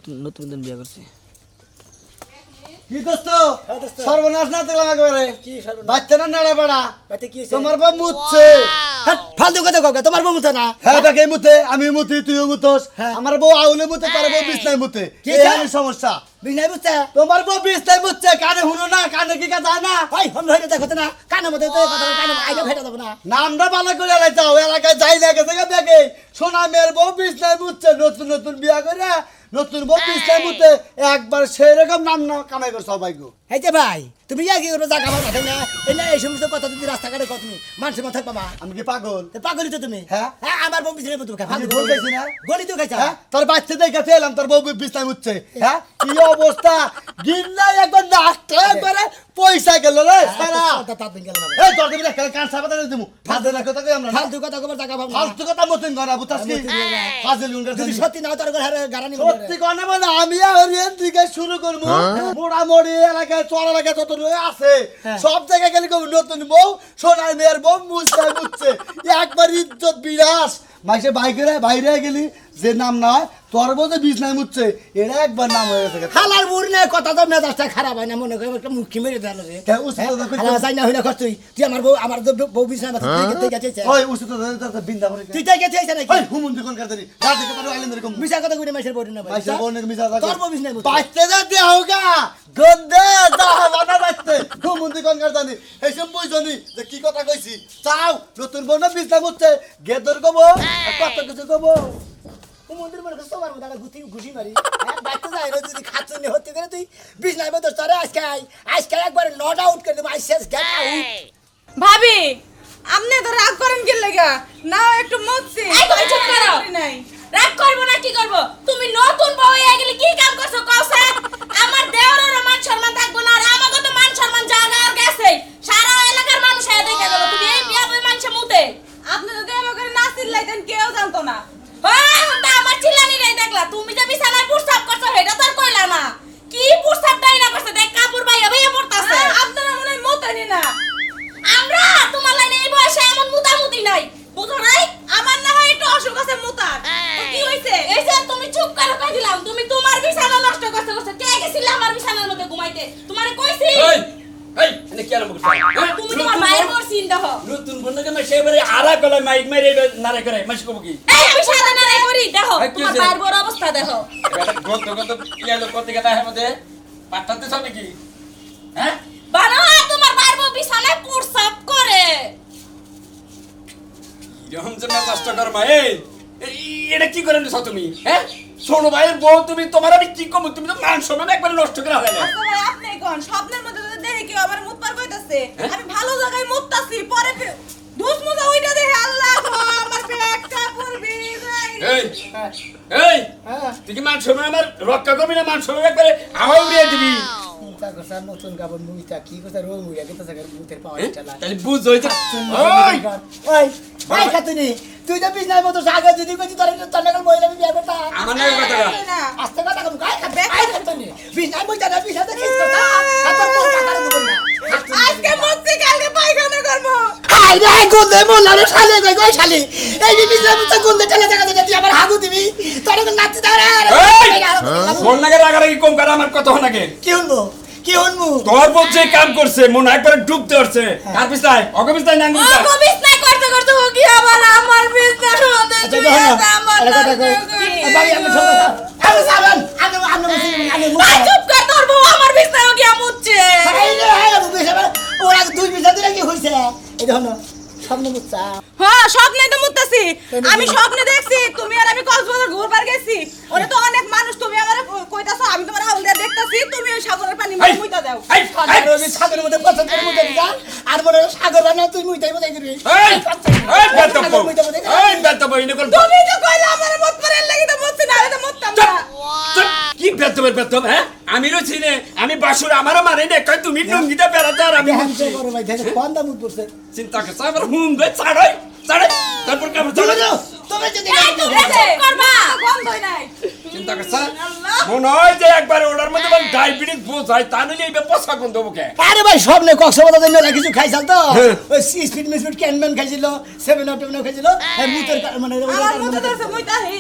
নতুন নতুন নতুন বিয়ে করছি। কি দোস্ত সর্বনাশ না দিলাম একেবারে বাচ্চা না নাড়া পাড়া তোমার বউ মুতছে ফালতু কথা কও তোমার বউ মুতে না হ্যাঁ তাকে মুতে আমি মুতি তুইও মুতোস আমার বউ আউলে মুতে তার বউ বিছনায় মুতে এই সমস্যা বিনাই বুঝছে তোমার বউ বিছনায় মুতছে কানে শুনো না কানে কি কথা না ভাই ফোন ধরে দেখো না কানে মধ্যে তো কথা কানে আইগা ফেটা দেব না নামটা ভালো করে এলাকায় যাও এলাকায় যাই লাগে থেকে দেখে সোনা মেয়ের বউ বিছনায় মুতছে নতুন নতুন বিয়া করে নতুন বউ বিছনায় মুতে একবার সেই রকম নাম না কামাই করছো সবাইকে এই যে ভাই তুমি ইয়া কি করে জায়গা পাবে না এই সমস্ত কথা তুমি রাস্তাঘাটে কত তুমি মানুষের মাথায় পাবা আমি কি পাগল পাগলই তো তুমি হ্যাঁ আমার বউ বিছানায় মুতে খায় আমি ভুল গেছি না গলি তো খাইছা হ্যাঁ তোর বাচ্চা দেখে এলাম তোর বউ বিছনায় মুতছে হ্যাঁ কি অবস্থা গিন্না একবার নাকটা একবারে পয়সা গেল রে সারা এই তোর তুমি দেখ কান সাবাতা দিমু ফালতু না কথা কই আমরা ফালতু কথা কবার জায়গা পাবো ফালতু কথা মতন করা বুঝছস কি ফাজিল গুন তুমি সত্যি নাও তোর ঘরে গারানি সত্যি কথা মানে আমি আর এর দিকে শুরু করব মোড়ামুড়ি এলাকায় চড় এলাকায় যত আছে সব জায়গায় গেলে কই নতুন বউ সোনার মেয়ের বউ মুছতে মুছছে একবার ইজ্জত বিরাস মাইসে বাইরে গেলি যে নাম না হয় তোর বউ যে বিছনায় মুছছে এটা একবার নাম হয়ে গেছে হালার বুড়ি না কথা তো মেজাজটা খারাপ হয় না মনে করে একটা মুখি মেরে দিল রে কে উচিত হালা যাই না হইলে কষ্ট তুই আমার বউ বিছানা মাথা থেকে গেছে ওই উচিত বিন্দা করে তুই তাই গেছে না ওই হুমুন্দি কোন করতে নি রাত থেকে তার আইলেন এরকম মিছা কথা কইলে মাইসের বড় না ভাই মাইসে বউ নাকি মিছা তোর বউ বিছনায় মুতে পাইতে দে দেওগা গন্ধে দাও বানা রাখতে হুমুন্দি কোন করতে নি এইসব বুঝনি যে কি কথা কইছি চাও নতুন বউ না বিছনা মুছছে গেদর কব কত কিছু কব মন্দির মনে করছ তোমার মতো গুতি ঘুষি মারি বাচ্চা যায় না যদি খাচ্ছনি হতে করে তুই বিছনায় মতো তোরে আজকে একবার নট আউট করে দেব আই শেষ গেট আউট ভাবি আপনি তো রাগ করেন কি লাগা নাও একটু মুছছি এই তো চুপ করো নাই রাগ করব না কি করব তুমি নতুন বউ হয়ে গেলে কি কাম করছো কওসা আমার দেওরের মান সম্মান থাকবো না আর আমাকে তো মান সম্মান জায়গা আর গেছে সারা এলাকার মানুষ এ দেখে গেল তুমি এই বিয়া বই মানুষে মুতে আপনি যদি আমাকে না চিল্লাইতেন কেউ জানতো না হ্যাঁ তা আমার চিল্লানি রে দেখলা তুমি যে বিছানায় প্রস্তাব করছো সেটা তো আর কইলা না কি প্রস্তাবটাই না করছে দেখ কাপড় ভাইয়া ভাইয়া পড়তাছে আপনারা মনে হয় মতানি না আমরা তোমার লাইনে এই বয়সে এমন মুতামুতি নাই বুঝো নাই আমার না হয় একটু অসুখ আছে মোতার তো কি হইছে এই যে তুমি চুপ করে কই দিলাম তুমি তোমার বিছানা নষ্ট করতে কে গেছিল আমার বিছানার মধ্যে ঘুমাইতে তোমারে কইছি এই এনে কি আরম্ভ করছ তুমি তোমার মায়ের বড় চিন্তা হও নতুন বন্ধকে মে সেবারে আরা কলে মাইক মেরে নারে করে মাস কব কি এই বিছানা নারে করি দেখো এই কি তোমার হইছে? মায়ের বড় অবস্থা দেখো এটা গত কি আলো করতে গেতা হে মধ্যে পাঠাতে সব নাকি হ্যাঁ বানা তোমার মায়ের বড় বিছানায় প্রস্তাব করে এরকম যে না কষ্ট কর মা এই এটা কি করেন তুমি হ্যাঁ শোনো ভাইয়ের বউ তুমি তোমার আমি কি কম তুমি তো মান সম্মান একবার নষ্ট করে হলে আচ্ছা ভাই আপনি কোন স্বপ্নের মধ্যে যদি দেখে কেউ আবার মুত পার কইতাছে আমি ভালো জায়গায় মুততাছি পরে দুস মুজা ওইটা দেখে আল্লাহ গো আমার পেটটা পড়বি এই এই তুই কি মান সম্মান আমার রক্ষা করবি না মান সম্মান একবারে হাওয়া উড়িয়ে দিবি চিন্তা করছ নতুন কাপড় মুইতা কি কথা রোগ হইয়া গেছে জায়গার মুতের পাওয়া চলা তাহলে বুঝ হইছে ওই ওই ভাই খাতুনি তুই তো বিছনায় মতো সাগর যদি কইছি তোর তন্নাকল মহিলা বিয়ে করতা আমার নাকি কথা না আস্তে কথা কম গায় খাবে গায় খাতুনি বিছনায় মইতা না বিছাতে কিস করতা হাতর তোর কাটার দেব না আজকে মুতছি কালকে পায়খানা করব হাই রে গন্ধে মোলা রে শালে কই কই শালি এই বিছনায় মতো গন্ধে চলে জায়গা দিতে তুই আবার হাগু দিবি তোর কোন নাচি দাঁড়া ফোন নাকি রাগারাগি কম করা আমার কথা নাকি কি হলো কি হনমু তোর বউ যে কাম করছে মন একবারে ডুবতে হচ্ছে কার পিছায় অগ পিছায় না ও গো বিছনায় করতে করতে ও কি আবার আমার বিছনার মধ্যে আচ্ছা শুয়ে দেখো আছে, আমার আরে কথা কই নাতি। বাড়ি আমি সব আমি সাবান আমি ভাই চুপ কর তোর বউ আমার বিছনায় গিয়া মুতছে ওরা দুই বিছা দিলে কি হইছে এই দেখো সামনে মুচ্ছা হ্যাঁ স্বপ্নে তো মুততাছি আমি স্বপ্নে দেখছি তুমি আর আমি কক্সবাজার ঘুরবার গেছি ওরে তো অনেক মানুষ তুমি আমারে কইতাছো আমি তোমার হাউল দিয়ে দেখতাছি তুমি ওই সাগরের পানি মুইতা দাও এই আমি সাগরের মধ্যে পছন্দ করে মুতে দিছা আর মনে সাগর বানা তুই মুইতাই মুতাই করবি এই বেতব এই বেতব ইনে কোন তুমি তো কইলা আমারে মুত পারেন লাগি তো মুতছি না তো মুততাম না কি বেতব হ্যাঁ আমি রছি নে আমি বাসুর আমারও মানে নে কই তুমি লুঙ্গিটা বেরাতে আর আমি দেখেন তো বড় ভাই দেখেন কোনটা মুত পড়ছে চিন্তা করছ আবার হুম বে ছাড়াই তারপর কাম তুমি যদি এই তুমি চুপ করবা গন্ধই নাই চিন্তা করছ মনে হয় যে একবার ওটার মধ্যে ডায়াবেটিস বোঝাই তা নইলে এইবে পচা গন্ধ বকে আরে ভাই স্বপ্নে কক্সবাজার মেলা কিছু খাইছাল তো ওই স্পিড মিসপিড ক্যানম্যান খাইছিল 7 আপ খাইছিল মুতের মানে আমার মুতে ধরছে মুইতাহি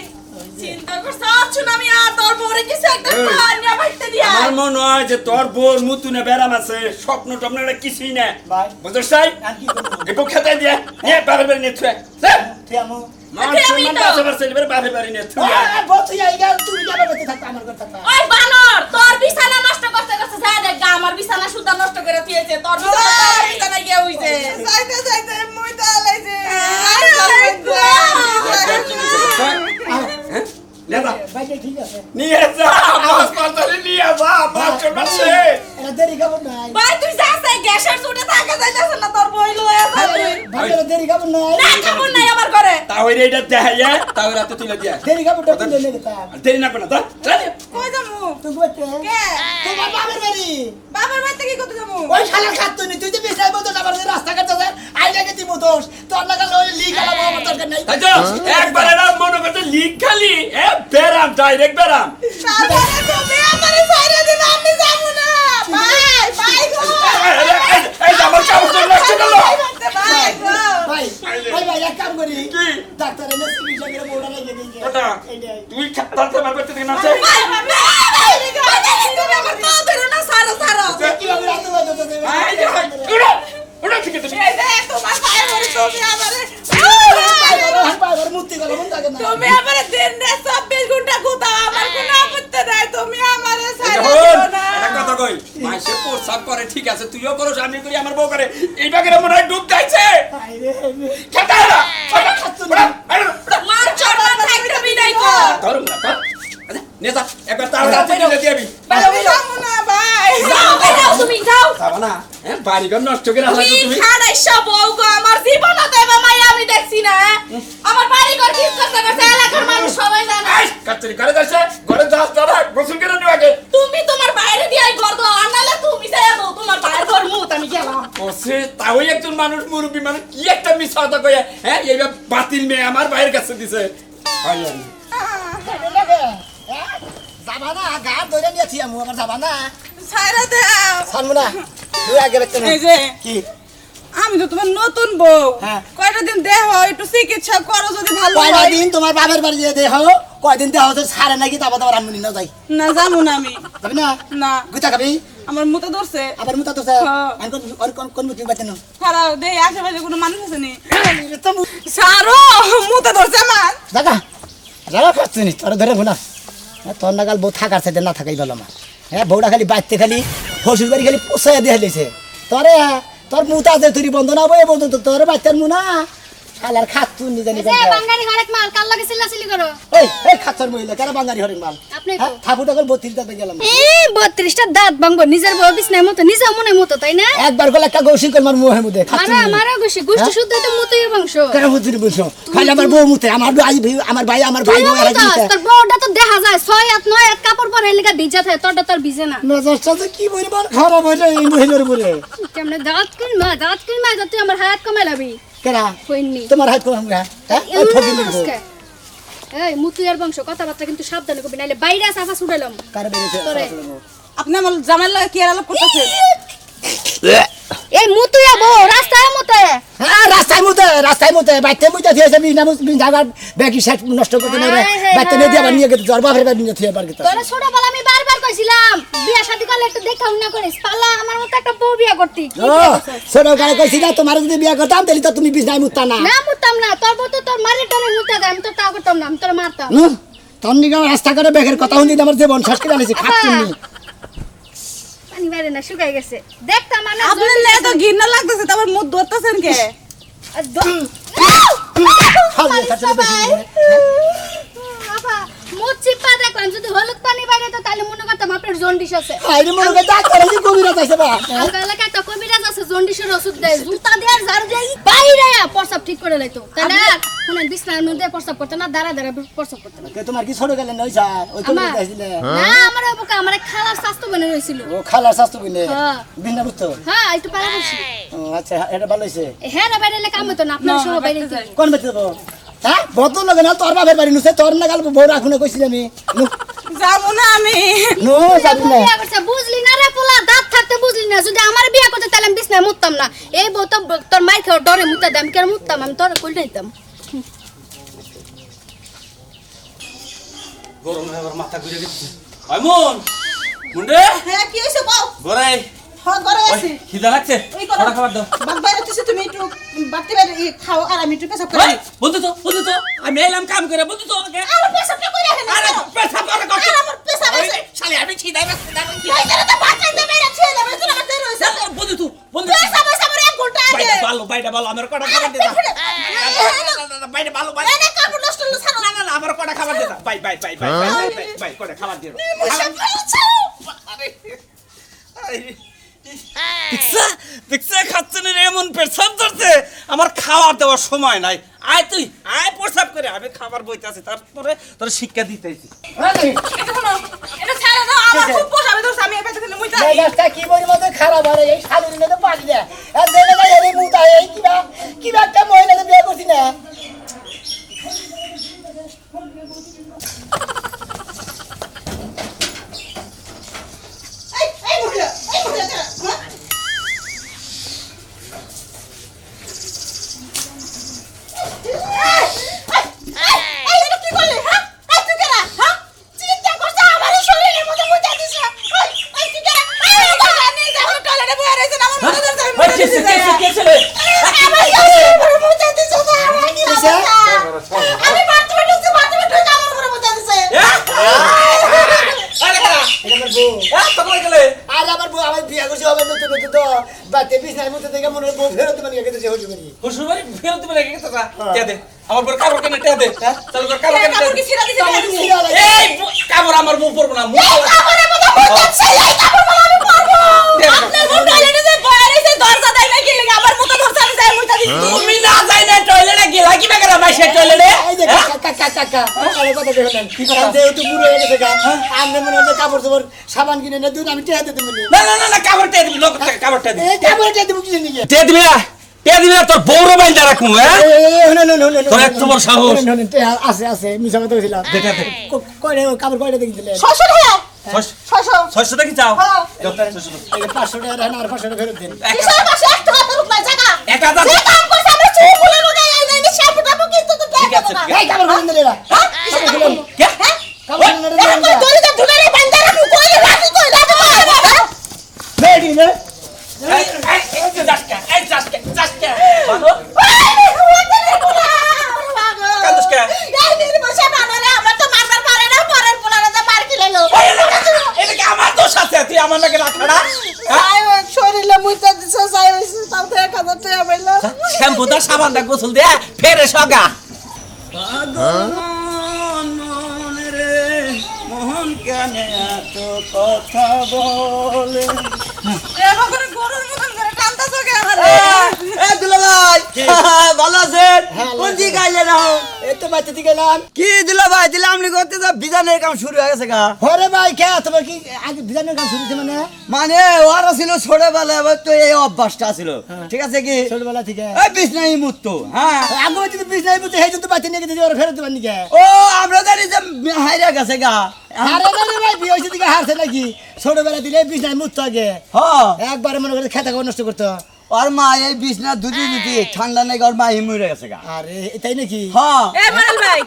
চিন্তা করছ শুন আমি আর তোর বউরে কিছু একটা পানিয়া বাইতে দিয়া আমার মনে হয় যে তোর বোর মুতুনে ব্যারাম আছে স্বপ্ন টপ্ন এটা কিছুই না ভাই। বুঝছিস তাই আর কি করবো একটু খেতে দিয়ে নিয়ে বাপের বাড়ি নিয়ে থুয়ে তুই আমো মান আমি সম্মান তো। আছে বার ছেলে বাপের বাড়ি নিয়ে থুয়ে বলছি এই গেল তুমি যাবে বেঁচে থাকবে আমার ঘর থাকবা ওই বানর তোর বিছানা নষ্ট করতে করতে যা দেখ গা, আমার বিছানা সুদ্ধা নষ্ট করে দিয়েছে তোর বিছানা তোর বিছানা গিয়ে হইছে যাইতে যাইতে মুইতা লাইছে নেতা ভাই ঠিক আছে নিয়ে যা মাছ পাতালে নিয়ে যা মাছ চড়ছে এটা দেরি খাবো নাই ভাই তুই যাস এই গ্যাসের চুটে থাকা যাইতাছ না তোর বই লয়ে যাবি ভাই এটা দেরি খাবো নাই না কাপড় নাই আমার ঘরে তাহলে এটা দেখাইয়া তাহলে রাতে তুলে দিয়া দেরি খাবো তো তুলে নিয়ে গেতা দেরি না করো তা চলে কই যামু তুই বলতে কে তোমার বাবার বাড়ি বাবার বাড়িতে কি করতে যামু ওই শালা খাত নি তুই যে বেসাই মতো আবার রাস্তা কাটতে যায় আই লাগে দিব দোষ তোর লাগা লই লি গেল আমার দরকার নাই তাই তো একবার এটা মনে করতে লিক খালি এ বেরাম ডাইরেক্ট বেরাম সাবারে তুমি আমারে ছাইরা দিন আমি যাবো না ভাই ভাই গো এই আমার কাপড় নষ্ট করলো ভাই গো ভাই ভাই এক কাম করি কি? ডাক্তার এনে চিকিৎসা করে মোড়া লাগিয়ে দিই ওটা এইটাই তুই খাতাতে আমার করতে দিন আছে ভাই তুমি আমার পা ধরো না সারো সারো কিভাবে রাতে বাজে তো দেবে আই যে উড়ো উড়ো ঠিক আছে এই যে তোমার পায়ে পড়ে তুমি আমারে পাইবার মুক্তি গেল মন থাকে না তুমি আমারে দিন রাত 24 ঘন্টা ঘুমাও আমার কোনো আপত্তি নাই তুমি আমারে ছাইরা দেখুন দিও না একটা কথা কই মাইসে প্রসাব করে ঠিক আছে তুইও করো আমি করি আমার বউ করে এই বাগের মনে হয় ডুব যাইছে আইরে খেতে না মান সম্মান থাকতে বিদায় কর ধরুন না ধর নেতা একবার তাও রাতে দিলে দিবি আমি যাবো না ভাই যাও তুমি যাও যাবা না হ্যাঁ বাড়ি ঘর নষ্ট করে আসলে তুমি তুমি খাড়াইছো বউ গো আমার জীবন দেবা মাই আমি দেখছি না আমার বাড়ি ঘর ঠিক করতে করতে এলাকার মানুষ সবাই জানে আই কাচ্চি করে যাচ্ছে ঘরে যাস দাদা গোসল করে নিও আগে তুমি তোমার বাইরে দিয়ে ঘর দাও আর নাহলে তুমি যাই দাও তোমার বাইরে ঘর মুত আমি গেলাম ওসে তাও একজন মানুষ মুরব্বী মানুষ কি একটা মিছা কথা কয়ে হ্যাঁ এইবার বাতিল মেয়ে আমার বাইরের কাছে দিছে ভাই আমি যাবা না গা ধরে নিয়েছি আমি আমার যাবা না ছাইরা দাও ছাড়বো না তুই আগে দেখতে এই যে কি আমি তো তোমার নতুন বউ হ্যাঁ। কয়টা দিন দেহ একটু চিকিৎসা করো যদি ভালো কয়টা হয় দিন তোমার বাবার বাড়ি যেতে দেহ কয়দিন দেহ তো সারে নাকি তারপর তোমার আনমনি না যাই না যাবো না আমি যাবি না না গুতা খাবি আমার মুতে ধরছে আবার মুতা তো হ্যাঁ। আমি কোন মুতি বাতেন খারাপ দেই আশেপাশে কোনো মানুষ আছে নি সারো মুতে ধরছে আমার দাদা রাগা খাচ্ছি নি তোর ধরে ভুনা তোর নাগাল বউ থাকার সাথে না থাকাই ভালো আমার হ্যাঁ বউটা খালি বাইতে খালি হসুর বাড়ি খালি পোষায় দিয়ে দিয়েছে তোরে তোর মুতা যে তুই বন্ধ না বই বন্ধ তো তোর বাচ্চার মুনা শালার খাচ্ছু নিজে নিজে বাঙালি ঘরের মাল কাল লাগে চিল্লাচিল্লি করো এই খাচ্ছর মহিলা কেন বাঙালি হরিণ মাল আপনি তো। হ্যাঁ ঠাকুরটা করে 32 টাকা গেলাম এই 32টা দাঁত ভাঙবো নিজের বউ বিছনার মতো নিজে মনে মতো তাই না একবার গলা একটা গৌসি কর মার মুহে মুদে খাচ্ছু মারা মারা গোষ্ঠী গোষ্ঠী শুদ্ধ তো মতই বংশ কেন বুঝলি বুঝছো খালি আমার বউ মুতে আমার ভাই তুই বউ আর মতো তোর বউটা তো দেখা যায় 6 হাত 9 হাত কাপড় পরে এলাকা ভিজা থাকে তোরটা তোর ভিজে না নজরটা তো কি বলবার খারাপ হইলো এই মহিলার উপরে কেমনে দাঁত কিনমা তুই আমার হাত কমাই লাবি কেনা কইনি তোমার হাত কোন হ্যাঁ ওই ফকির লিখবো এই মুতুয়ার বংশ কথাবার্তা কিন্তু সাবধানে কবি নাইলে বাইরে সাফা ছুড়াইলাম কারে বেরিয়েছে তোরে। আপনি আমার জামাই লাগে কি আলাপ করতেছেন এই মুতুয়া বউ রাস্তায় মুতে হ্যাঁ রাস্তায় মুতে বাইতে মুতে দিয়েছে বিনা জায়গা ব্যাগি সেট নষ্ট করতে না বাইতে নিয়ে দিয়ে আবার নিয়ে গেছে জ্বর বাপের বাড়ি নিয়ে থিয়ে বার গেছে তোরে ছোটবেলা আমি বারবার কইছিলাম বিয়া শাদি করলে একটু দেখা না করিস পালা আমার মতো একটা বউ বিয়া করতি ও ছোট কালে কইছি না তোমার যদি বিয়া করতাম তাহলে তো তুমি বিছনায় মুততা না না মুতাম না তোর বউ তো তোর মারে টরে মুতে দেয় আমি তো তা করতাম না আমি তোর মারতাম তোর নিগা রাস্তা করে ব্যাগের কথা শুনি আমার জীবন শেষ করে আনিছি খাচ্ছি পানি বাইরে না শুকাই গেছে দেখতাম মানে আপনার লে তো ঘৃণা লাগতেছে তারপর মুখ ধরতেছেন কে বাবা মুখ চিপা দেখলাম যদি হলুদ পানি বাইরে তো তাহলে মনে করতাম আপনার জন্ডিস আছে আইরে মনে করে ডাক্তার আছে কবিরাজ আছে বা আমার এলাকায় একটা কবিরাজ আছে জন্ডিসের ওষুধ দেয় জুতা দেয় ঝাড়ু দেয় বাইরে প্রস্রাব ঠিক করে লাইতো তাই না শুনেন বিছনার মধ্যে প্রস্রাব করতে না দাঁড়া দাঁড়া প্রস্রাব করতে না তোমার কি ছোট গেলেন ওই স্যার ওই আমার কবিরাজ আইছিলে না আমার বুকা আমার খালার স্বাস্থ্য বনে রইছিল ও খালার স্বাস্থ্য কইলে হ্যাঁ। বিনা বুঝতো হ্যাঁ একটু পারা বসি ও আচ্ছা এটা ভালো হইছে হ্যাঁ না বাইরে কাম হতো না আপনার সহ বাইরে যাই কোন বেতে দেবো হ্যাঁ বদল লাগে না তোর বাপের বাড়ি নুসে তোর নাগাল বউ রাখুনে কইছি আমি যাবো না আমি নো যাবি না বিয়া করছে বুঝলি না রে পোলা দাঁত থাকতে বুঝলি না যদি আমার বিয়া করতে তাহলে আমি বিছনায় মুততাম না এই বউ তো তোর মাইর খাওয়ার ডরে মুতা দাম কেন মুততাম আমি তোর কইলে দিতাম গরমে আবার মাথা ঘুরে গেছে আইমন মুন্ডে হ্যাঁ কি হইছে কও ঘরে হ্যাঁ ঘরে আছি খিদা লাগছে ওই করো। খাবার খাবার দাও বাদ বাইরে তুই তুমি একটু বাড়তে বাইরে খাও আর আমি একটু পেশাব করি বন্ধু তো আমি এলাম কাম করে বন্ধু তো ওকে আমার পেশাবটা কইরা হেন আরে পেছাব করে কষ্ট আর আমার পেশাব আছে শালি আমি খিদাই কই করে তো ভাত খাইতে বাইরে ছেলে আমি তো আমার দেরি হইছে বন্ধু পেশাব আছে আমার 1 ঘন্টা আগে বাইটা ভালো আমার কটা খাবার দে বাইটা ভালো এনে কাপড় নষ্ট হলো ছাড়ো না আমার কটা খাবার দে বাই কটা খাবার দে পিক্সা খাচ্ছে না এমন পেশাব ধরছে আমার খাবার দেওয়ার সময় নাই আয় তুই আয় প্রসাব করে আমি খাবার বইতে আছি তারপরে তোর শিক্ষা দিতেছি এটা শোনো এটা ছাড়ো দাও আমার খুব পোষাবে তো আমি এবার থেকে মুইতা মেজাজটা কি পরিমাণে খারাপ আরে এই শালির মধ্যে পানি দেয় আর জেনে যাই এই মুতা এই কিবা একটা মহিলাকে বিয়ে করছি না এই মহিলা এই এটা কি করলি হ্যাঁ এই তুই কেরা হ্যাঁ চিন্তা করছ আমার শরীরের মধ্যে মুতা দিছ এই তুই কেরা এই বাবা নিয়ে যাও টয়লেটে বসে রইছ আমার মনে ধরছ আমার শরীরের মধ্যে মুতা দিছ আমার কি হইছে আমি বাথরুমে ঢুকছি বাথরুমে ঢুকে আমার উপরে মুতা দিছে আর আমার বউ আমার বিয়ে করছি হবে নতুন নতুন তো বাতে বিছনায় মধ্যে থেকে মনে হয় বউ ফেরত মানে গেছে সে হজু করি শ্বশুরবাড়ি ফেরত দিবে লাগে তো কে দে আমার বড় কাপড় কেন তে দে চল কর কাপড় কেন কাপড় কি ছিড়া দিছে এই কাপড় আমার বউ পরব না কাপড়ের মধ্যে মুতা দিছে এই কাপড় বলা আমি পারবো আপনার বউ টয়লেটে যে বয়া রইছে দরজা দেয় না কি লাগে আমার মুতা ধরছে আমি যাই মুতা দিছি তুমি না যাই না টয়লেটে গেলা কি না করে মাইছে টয়লেটে এই যে কাকা আরে কথা কইলেন কি কথা যেহেতু বুড়ো হয়ে গেছে গা আমনে মনে হয় কাপড় চোপড় সাবান কিনে না দুধ আমি টেহা দিতে বলি না কাপড়টা দিবি লোক কাপড়টা দিবি এই কাপড়টা দিব কি নিয়ে তে দিবি না তোর বউর বাইন্দা রাখমু হ্যাঁ তোর এত বড় সাহস। আছে মিছা কথা কইছিলাম দেখা দে কয়টা কাপড় কয়টা দেখিছিলেন শ্বশুর হ্যাঁ শ্বশুর 600 টাকা চাও হ্যাঁ। 500 টাকা আর 500 টাকা ফেরত দেন কিসের পাশে একটা হাত রূপ নাই জায়গা 1000 যে কাম করছ আমরা চুপ বলে লগে এই নাই শ্যাম্পুটা কিন্তু তো ঠিক আছে, ঠিক আছে। এই কাপড় ফেরত দেন এরা কাপড় ফেরত কে কাপড় ফেরত দেন কই দড়ি দে ধুনারে বান্দা রাখু কই রাখি কই রাখি বেডি রে এই জাস্কা বলো কান্দুস কে এটা কি আমার দোষ আছে তুই আমার লাগে রাখড়া শরীরে মুইতা দিছে যাই হইছে তাও তো 1000 টাকা পাইলা শ্যাম্পু দা সাবান দা গোসল দে ফেরে সগা মোহন কেন এত কথা বলে এরকম করে গরুর মতন করে টানতা চোখে আমার এ দুলা ভাই ভালো আছেন কোন জি গাইলে না এই তো বাচ্চা দিকে গেলাম কি দুলা ভাই দিলে আমনি করতে যা বিজানের কাম শুরু হয়ে গেছে গা হরে ভাই কে তোমার কি আগে বিধানের কাজ শুরু হয়েছে মানে মানে ওরা ছিল ছোটবেলায় আবার তো এই অভ্যাসটা ছিল ঠিক আছে কি ছোটবেলা থেকে এই বিছনাই মুত্ত হ্যাঁ আগে যদি বিছনায় বুঝে হেই তো বাচ্চা নিয়ে গেছে ওরা ফেরত দেবার নিকে ও আমরা জানি যে হাইরা গেছে গা আরে রে ভাই বিয়ে হয়েছে দিকে হারছে নাকি ছোটবেলা দিলে বিছনায় মুততো আগে হ্যাঁ একবারে মনে করে খেতা নষ্ট করতো আর মা এই বিছনা দুধি দিতে ঠান্ডা নেই ওর মা মরে গেছে গা আরে তাই নাকি হ্যাঁ এ মারাল ভাই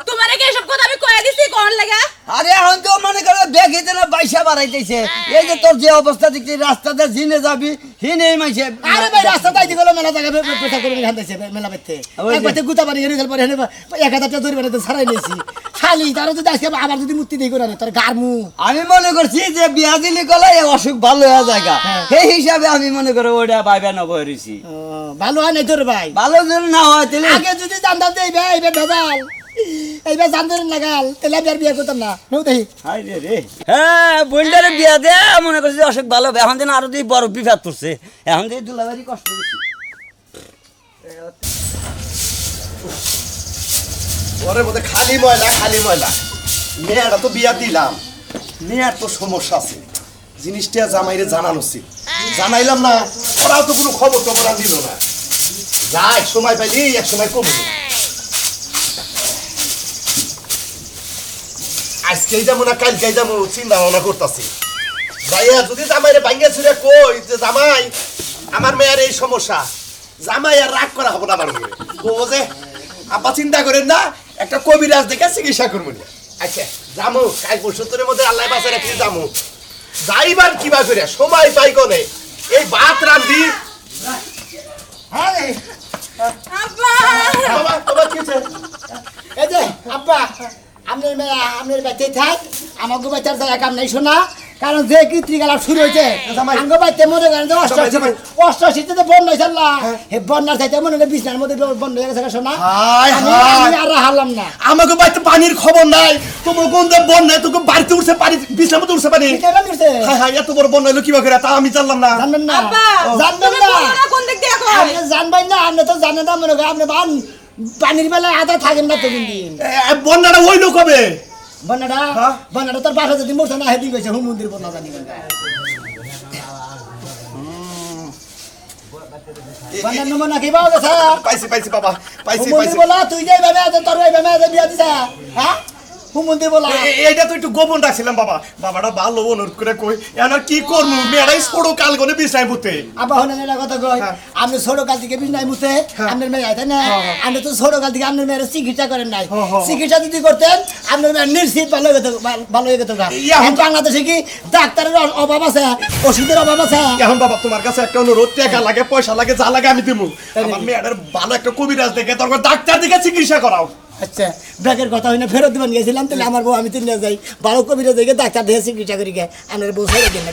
তোমারে কি এসব কথা আমি কইয়া দিছি কোন লাগা আরে এখন তো মনে করো দেখিতে না পয়সা বাড়াইতেছে এই যে তোর যে অবস্থা দেখছি রাস্তাতে জিনে যাবি হিনেই মাইছে আরে ভাই রাস্তা তাইতে গেল মেলা জায়গা পেশা করে হান্দাইছে মেলা বাইতে একবারে গুতা বাড়ি এর পরে হেনে 1000 টাকা ধরে বাড়িতে ছাড়াই নিয়েছি শালি তারা যদি আজকে আবার যদি মুক্তি দেই করে তোর গারমু আমি মনে করছি যে বিয়া দিলি গলা এই অসুখ ভালো হয়ে জায়গা সেই হিসাবে আমি মনে করো ওটা বাইবা নবই রইছি ভালো হয় নাই তোর ভাই ভালো যদি না হয় তাহলে আগে যদি জানতাম যে এইবার ভেজাল এইবার জানতেন লাগাল তাহলে আমি আর বিয়ে করতাম না নেও দেখি হাই রে রে হ্যাঁ বোনটারে বিয়া দে মনে করছি অসুখ ভালো হবে এখন দিন আরো দুই বড় বিপদ পড়ছে এখন দিয়ে দুলাবাড়ি কষ্ট বেশি ঘরের মধ্যে খালি ময়লা মেয়েরা তো বিয়া দিলাম মেয়ের তো সমস্যা আছে জিনিসটা জামাইরে জানানো উচিত জানাইলাম না ওরাও তো কোনো খবর টবর আর দিল না যা এক সময় পাইলি এক সময় কমে আজকেই যাবো না কালকেই যাবো চিন্তা ভাবনা করতেছি ভাইয়া যদি জামাইরে ভাঙ্গে ছিঁড়ে কই যে জামাই আমার মেয়ের এই সমস্যা জামাই আর রাগ করা হবো না আমার উপরে কো যে আপা চিন্তা করেন না একটা কবিরাজ দেখে চিকিৎসা করবো আচ্ছা জামু কাল পরশু তোর মধ্যে আল্লাহ বাসে রাখি জামু যাইবার কিবা করে সময় পাই কোনে এই ভাত রান্ধি হ্যাঁ আব্বা বাবা তোমার কি হয়েছে? এই যে আব্বা আপনার মেয়ে আপনার বাচ্চা থাক আমাকে বাচ্চার জায়গা কাম নাই শোনা কারণ যে কৃত্রিকালা শুরু হয়েছে আঙ্গ বাচ্চা মনে করেন যে অষ্টআশিতে যে বন্যা হয়েছে আল্লাহ হে বন্যার চাইতে মনে হয় বিছনার মধ্যে বন্ধ হয়ে গেছে শোনা হায় আমি হায় আর হারলাম না আমাকে বাড়িতে পানির খবর নাই তোমার কোন বন্যা তোকে বাড়িতে উঠছে পানি বিছনার মধ্যে উঠছে পানি কেমন করছে হায় হায় এত বড় বন্যা হলো কিবা করে তা আমি জানলাম না জানবেন না আব্বা জানবেন তুমি না বলো না কোন দিক দিয়ে কয় আপনি জানবেন না আপনি তো জানেন না মনে করেন আপনি পানির বেলায় আদা থাকেন না তো দিন বন্যাটা হইলো কবে বন্যাটা হ্যাঁ? বন্যাটা তোর বাসা যদি মরছে না হেদিন গেছে হুম মন্দির বন্যা জানি বন্যার নমুনা কি পাওয়া গেছে পাইছি পাইছি বাবা পাইছি হুম মন্দির পাইছি বলা তুই যে ভাবে আছে তোর ওই ভাবে বিয়া দিছা হ্যাঁ হুম মন্দির বলা এইটা তো একটু গোপন রাখছিলাম বাবা বাবাটা ভালো অনুরোধ করে কই এখন কি করবো মেয়েরাই ছোট কাল করে বিছনায় বুতে আবার হনে এটা কথা কই আপনি ছোট কাল থেকে বিছনায় মুতে আপনার মেয়ে আইতে না আপনি তো ছোট কাল থেকে আপনার মেয়ের চিকিৎসা করেন নাই চিকিৎসা যদি করতেন আপনার মেয়ের নিশ্চিত ভালো হয়ে যেত ভালো হয়ে যেত এখন বাংলাদেশে কি ডাক্তারের অভাব আছে ওষুধের অভাব আছে এখন বাবা তোমার কাছে একটা অনুরোধ টাকা লাগে পয়সা লাগে যা লাগে আমি দিমু আমার মেয়েটার ভালো একটা কবিরাজ দেখে তারপর ডাক্তার দিকে চিকিৎসা করাও আচ্ছা ব্যাগের কথা হইনা ফেরত দিবেন গেছিলাম তাহলে আমার বউ আমি তিন যাই ভালো কবিরা দেখে ডাক্তার দেখে চিকিৎসা করি গে আমার বউ ছেড়ে দিন না